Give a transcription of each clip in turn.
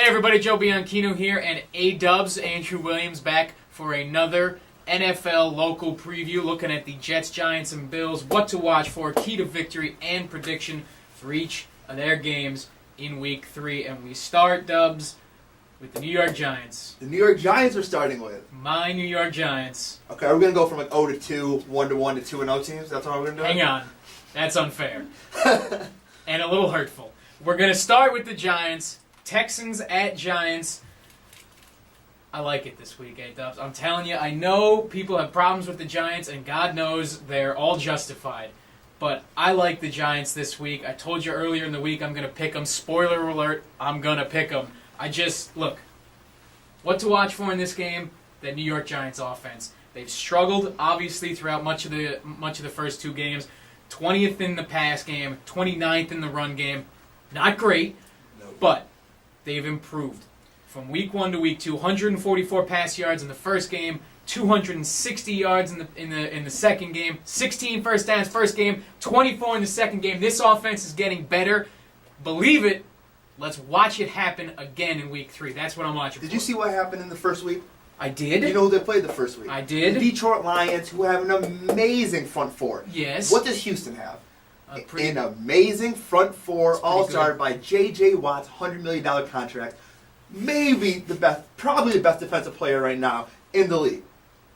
everybody, Joe Bianchino here, and A-Dubs, Andrew Williams, back for another NFL local preview, looking at the Jets, Giants, and Bills, what to watch for, key to victory, and prediction for each of their games in Week 3. And we start, Dubs, with the New York Giants. The New York Giants are starting with. My New York Giants. Okay, are we going to go from like 0-2, 1-1 to 2-0 teams? That's what we're going to do? Hang on. That's unfair. And a little hurtful. We're going to start with the Giants. Texans at Giants. I like it this week, A-Dubs. I'm telling you, I know people have problems with the Giants, and God knows they're all justified. But I like the Giants this week. I told you earlier in the week I'm going to pick them. Spoiler alert, I'm going to pick them. Look, what to watch for in this game? The New York Giants offense. They've struggled, obviously, throughout much of the first two games. 20th in the pass game, 29th in the run game. Not great, but they've improved. From week 1 to week 2, 144 pass yards in the first game, 260 yards in the second game, 16 first downs first game, 24 in the second game. This offense is getting better. Believe it. Let's watch it happen again in week 3. That's what I'm watching for. Did you see what happened in the first week? I did. You know who they played the first week? I did. The Detroit Lions, who have an amazing front four. Yes. What does Houston have? An amazing front four, all started by J.J. Watt's $100 million contract. Maybe the best, probably the best defensive player right now in the league.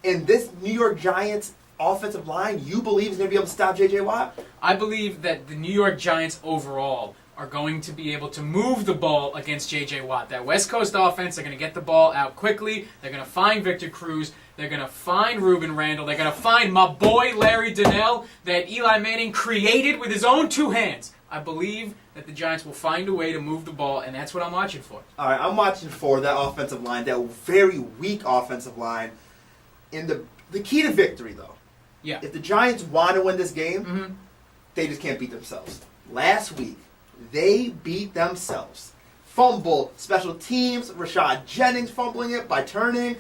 And this New York Giants offensive line, you believe is going to be able to stop J.J. Watt? I believe that the New York Giants overall are going to be able to move the ball against J.J. Watt. That West Coast offense, they're going to get the ball out quickly. They're going to find Victor Cruz. They're going to find Ruben Randall. They're going to find my boy Larry Donnell that Eli Manning created with his own two hands. I believe that the Giants will find a way to move the ball, and that's what I'm watching for. All right, I'm watching for that offensive line, that very weak offensive line. In the key to victory, though, Yeah. if the Giants want to win this game, they just can't beat themselves. Last week, they beat themselves. Fumble, special teams, Rashad Jennings fumbling it by turning.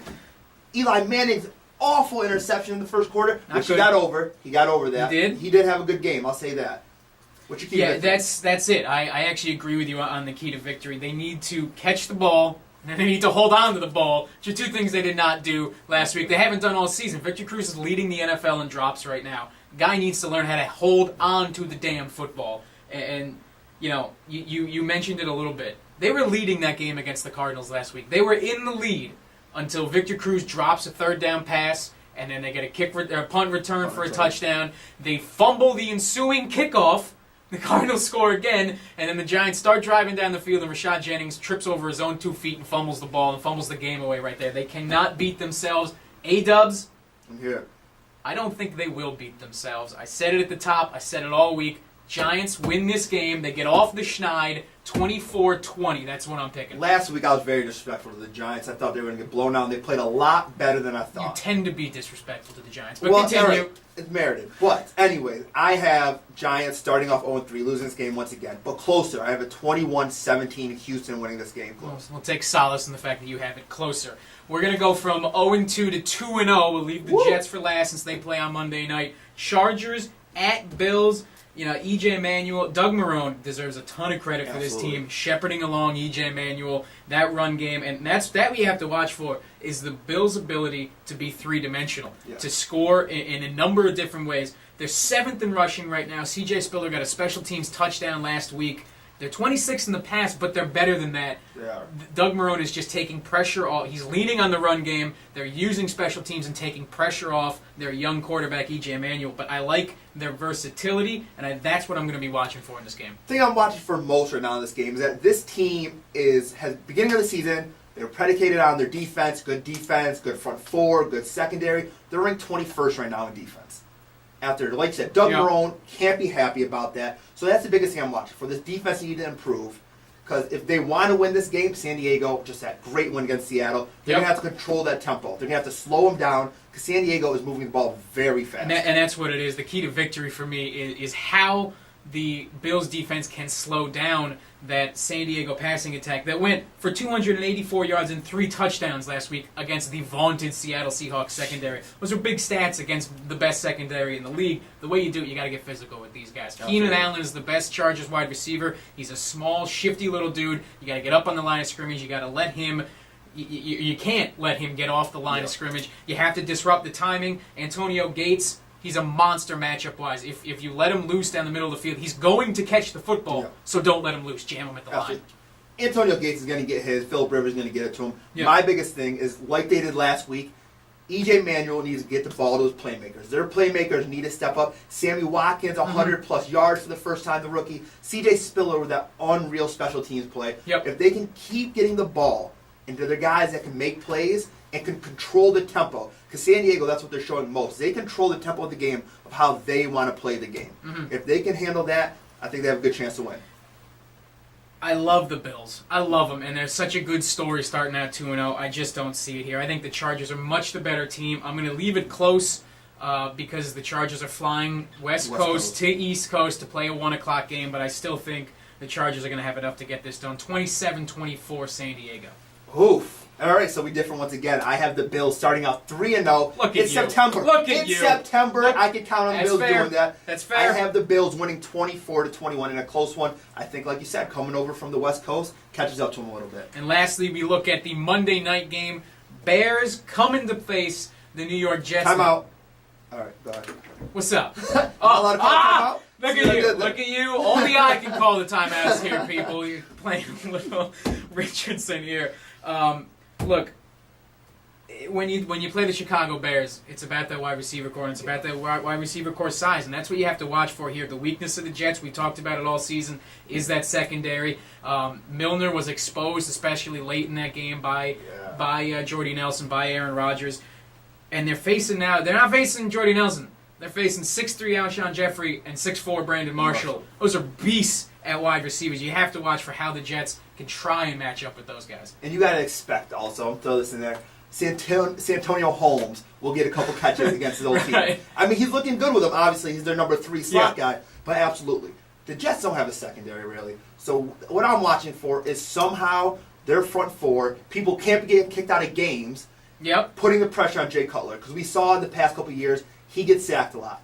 Eli Manning's awful interception in the first quarter, which he got over. He got over that. He did? He did have a good game, I'll say that. What's your key to victory? That's it. I actually agree with you on the key to victory. They need to catch the ball, and they need to hold on to the ball, which are two things they did not do last week. They haven't done all season. Victor Cruz is leading the NFL in drops right now. Guy needs to learn how to hold on to the damn football. And you know, you mentioned it a little bit. They were leading that game against the Cardinals last week. They were in the lead until Victor Cruz drops a third down pass, and then they get a punt return for a touchdown. They fumble the ensuing kickoff. The Cardinals score again, and then the Giants start driving down the field, and Rashad Jennings trips over his own 2 feet and fumbles the ball and fumbles the game away right there. They cannot beat themselves. A-Dubs, I'm here. I don't think they will beat themselves. I said it at the top. I said it all week. Giants win this game. They get off the schneid 24-20. That's what I'm picking. Last week I was very disrespectful to the Giants. I thought they were going to get blown out, and they played a lot better than I thought. You tend to be disrespectful to the Giants, but well, continue. Right. It's merited. But anyway, I have Giants starting off 0-3, losing this game once again, but closer. I have a 21-17 Houston winning this game close. We'll take solace in the fact that you have it closer. We're going to go from 0-2 to 2-0. We'll leave the Jets for last since they play on Monday night. Chargers at Bills. You know, E.J. Manuel, Doug Marrone deserves a ton of credit for this team, shepherding along E.J. Manuel, that run game. And that we have to watch for is the Bills' ability to be three-dimensional, to score in a number of different ways. They're 7th in rushing right now. C.J. Spiller got a special teams touchdown last week. They're 26th in the pass, but they're better than that. They are. Doug Marrone is just taking pressure off. He's leaning on the run game. They're using special teams and taking pressure off their young quarterback, E.J. Manuel. But I like their versatility, and that's what I'm going to be watching for in this game. The thing I'm watching for most right now in this game is that this team has beginning of the season, they're predicated on their defense, good front four, good secondary. They're ranked 21st right now in defense. After, like I said, Doug Marrone can't be happy about that. So that's the biggest thing I'm watching for. This defense needs to improve. Because if they want to win this game, San Diego, just that great win against Seattle, they're going to have to control that tempo. They're going to have to slow them down because San Diego is moving the ball very fast. And that's what it is. The key to victory for me is how the Bills' defense can slow down that San Diego passing attack that went for 284 yards and 3 touchdowns last week against the vaunted Seattle Seahawks secondary. Those are big stats against the best secondary in the league. The way you do it, you got to get physical with these guys. Absolutely. Keenan Allen is the best Chargers wide receiver. He's a small, shifty little dude. You got to get up on the line of scrimmage. You got to let him. You can't let him get off the line of scrimmage. You have to disrupt the timing. Antonio Gates, he's a monster matchup-wise. If you let him loose down the middle of the field, he's going to catch the football, so don't let him loose. Jam him at the line. Antonio Gates is going to get his. Philip Rivers is going to get it to him. Yeah. My biggest thing is, like they did last week, E.J. Manuel needs to get the ball to those playmakers. Their playmakers need to step up. Sammy Watkins, 100-plus yards for the first time, the rookie. C.J. Spiller with that unreal special teams play. Yep. If they can keep getting the ball into the guys that can make plays and can control the tempo, because San Diego, that's what they're showing most. They control the tempo of the game of how they want to play the game. If they can handle that, I think they have a good chance to win. I love the Bills. I love them, and they're such a good story starting out 2-0. I just don't see it here. I think the Chargers are much the better team. I'm going to leave it close because the Chargers are flying West Coast to East Coast to play a 1 o'clock game, but I still think the Chargers are going to have enough to get this done. 27-24 San Diego. Oof. All right, so we differ once again. I have the Bills starting out 3-0. Look at It's you. September. Look at it's you. September. Look, I can count on the that's Bills fair. doing that. That's fair. I have the Bills winning 24-21 in a close one. I think, like you said, coming over from the West Coast catches up to them a little bit. And lastly, we look at the Monday night game. Bears coming to face the New York Jets. Time out. All right, go ahead. What's up? Allowed to call timeout? Look See at what I you. did there? Look at you. Only I can call the timeouts here, people. You're playing a little Richardson here. Look, when you play the Chicago Bears, it's about that wide receiver core, and it's about that wide receiver core size, and that's what you have to watch for here. The weakness of the Jets, we talked about it all season, is that secondary. Milner was exposed, especially late in that game, by Jordy Nelson, by Aaron Rodgers. And they're not facing Jordy Nelson. They're facing 6'3" Alshon Jeffrey and 6'4" Brandon Marshall. Those are beasts at wide receivers. You have to watch for how the Jets can try and match up with those guys. And you got to expect also, I'll throw this in there, Santonio Holmes will get a couple catches against his old team. Right. I mean, he's looking good with them. Obviously, he's their number 3 slot guy. But absolutely. The Jets don't have a secondary, really. So what I'm watching for is somehow their front four, people can't be getting kicked out of games, putting the pressure on Jay Cutler. Because we saw in the past couple of years, he gets sacked a lot.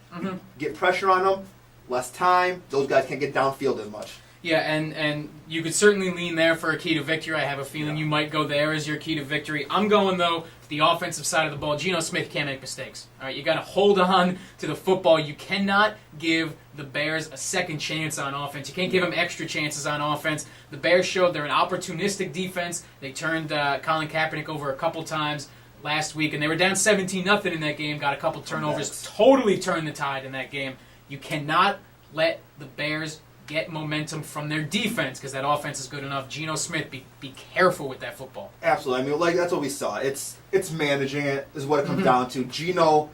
Get pressure on him, less time, those guys can't get downfield as much. Yeah, and you could certainly lean there for a key to victory. I have a feeling you might go there as your key to victory. I'm going, though, to the offensive side of the ball. Geno Smith can't make mistakes. All right, you got to hold on to the football. You cannot give the Bears a second chance on offense. You can't give them extra chances on offense. The Bears showed they're an opportunistic defense. They turned Colin Kaepernick over a couple times last week, and they were down 17-0 in that game, got a couple turnovers, totally turned the tide in that game. You cannot let the Bears get momentum from their defense because that offense is good enough. Geno Smith, be careful with that football. Absolutely. I mean, like that's what we saw. It's managing it is what it comes down to. Geno,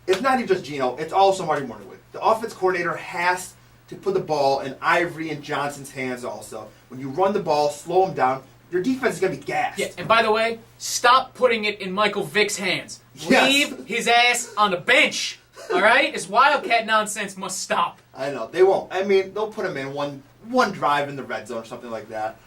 it's not even just Geno. It's also Marty Morningwood. The offense coordinator has to put the ball in Ivory and Johnson's hands also. When you run the ball, slow them down, your defense is going to be gassed. Yeah, and by the way, stop putting it in Michael Vick's hands. Yes. Leave his ass on the bench. All right? This Wildcat nonsense must stop. I know. They won't. I mean, they'll put him in one drive in the red zone or something like that.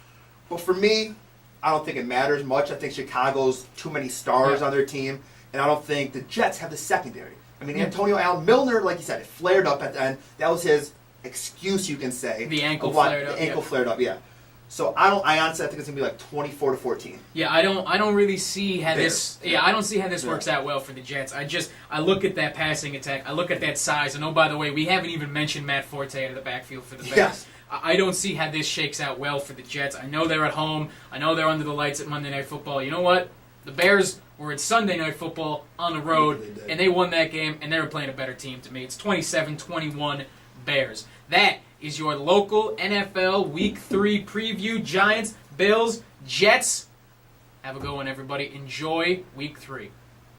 But for me, I don't think it matters much. I think Chicago's too many stars on their team, and I don't think the Jets have the secondary. I mean, Antonio Allen, Milner, like you said, it flared up at the end. That was his excuse, you can say. The ankle flared up. The ankle flared up, yeah. So I honestly think it's gonna be like 24-14. Yeah, I don't really see how this. Yeah, I don't see how this works out well for the Jets. I look at that passing attack. I look at that size. And oh, by the way, we haven't even mentioned Matt Forte out of the backfield for the Bears. Yes. I don't see how this shakes out well for the Jets. I know they're at home. I know they're under the lights at Monday Night Football. You know what? The Bears were at Sunday Night Football on the road, and they won that game, and they were playing a better team to me. It's 27-21 Bears. That is your local NFL Week 3 preview. Giants, Bills, Jets. Have a good one, everybody. Enjoy Week 3.